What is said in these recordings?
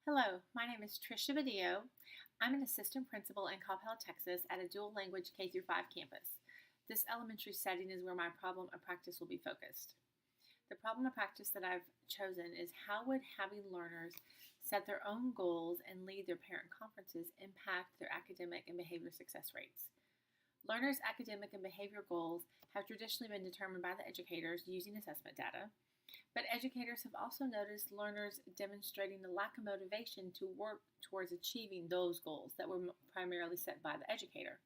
Hello, my name is Trisha Badillo. I'm an assistant principal in Coppell, Texas at a dual language K through 5 campus. This elementary setting is where my problem of practice will be focused. The problem of practice that I've chosen is how would having learners set their own goals and lead their parent conferences impact their academic and behavior success rates? Learners' academic and behavior goals have traditionally been determined by the educators using assessment data. But educators have also noticed learners demonstrating the lack of motivation to work towards achieving those goals that were primarily set by the educator.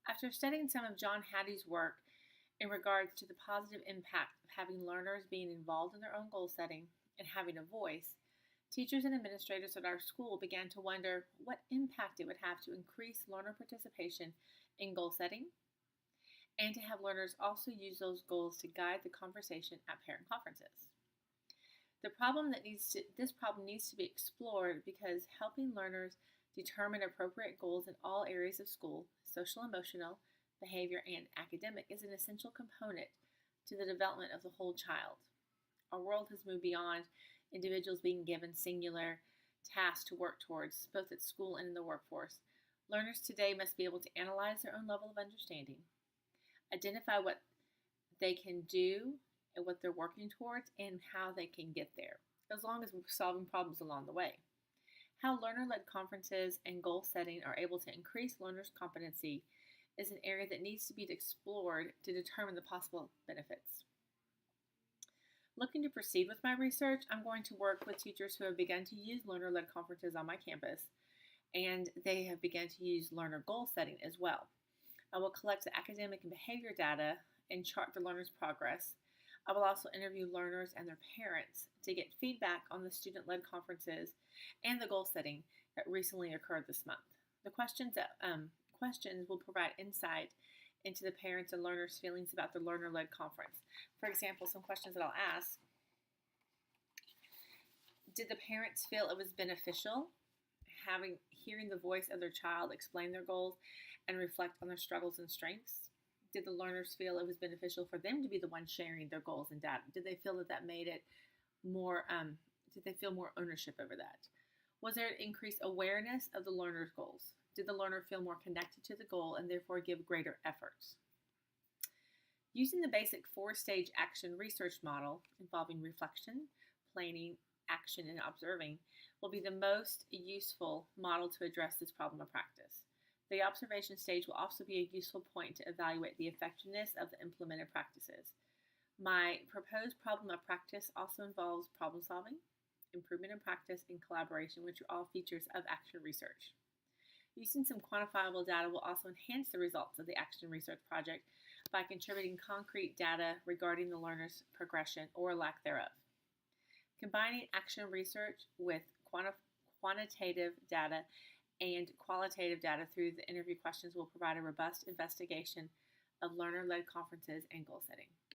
After studying some of John Hattie's work in regards to the positive impact of having learners being involved in their own goal setting and having a voice, teachers and administrators at our school began to wonder what impact it would have to increase learner participation in goal setting and to have learners also use those goals to guide the conversation at parent conferences. This problem needs to be explored because helping learners determine appropriate goals in all areas of school, social, emotional, behavior, and academic, is an essential component to the development of the whole child. Our world has moved beyond individuals being given singular tasks to work towards, both at school and in the workforce. Learners today must be able to analyze their own level of understanding, identify what they can do and what they're working towards and how they can get there, as long as we're solving problems along the way. How learner-led conferences and goal setting are able to increase learners' competency is an area that needs to be explored to determine the possible benefits. Looking to proceed with my research, I'm going to work with teachers who have begun to use learner-led conferences on my campus, and they have begun to use learner goal setting as well. I will collect the academic and behavior data and chart the learners' progress. I will also interview learners and their parents to get feedback on the student-led conferences and the goal setting that recently occurred this month. The questions will provide insight into the parents' and learners' feelings about the learner-led conference. For example, some questions that I'll ask: did the parents feel it was beneficial hearing the voice of their child explain their goals and reflect on their struggles and strengths? Did the learners feel it was beneficial for them to be the ones sharing their goals and data? Did they feel that made it more, did they feel more ownership over that? Was there increased awareness of the learner's goals? Did the learner feel more connected to the goal and therefore give greater efforts? Using the basic 4-stage action research model involving reflection, planning, action, and observing will be the most useful model to address this problem of practice. The observation stage will also be a useful point to evaluate the effectiveness of the implemented practices. My proposed problem of practice also involves problem solving, improvement in practice, and collaboration, which are all features of action research. Using some quantifiable data will also enhance the results of the action research project by contributing concrete data regarding the learner's progression or lack thereof. Combining action research with quantitative data and qualitative data through the interview questions will provide a robust investigation of learner-led conferences and goal setting.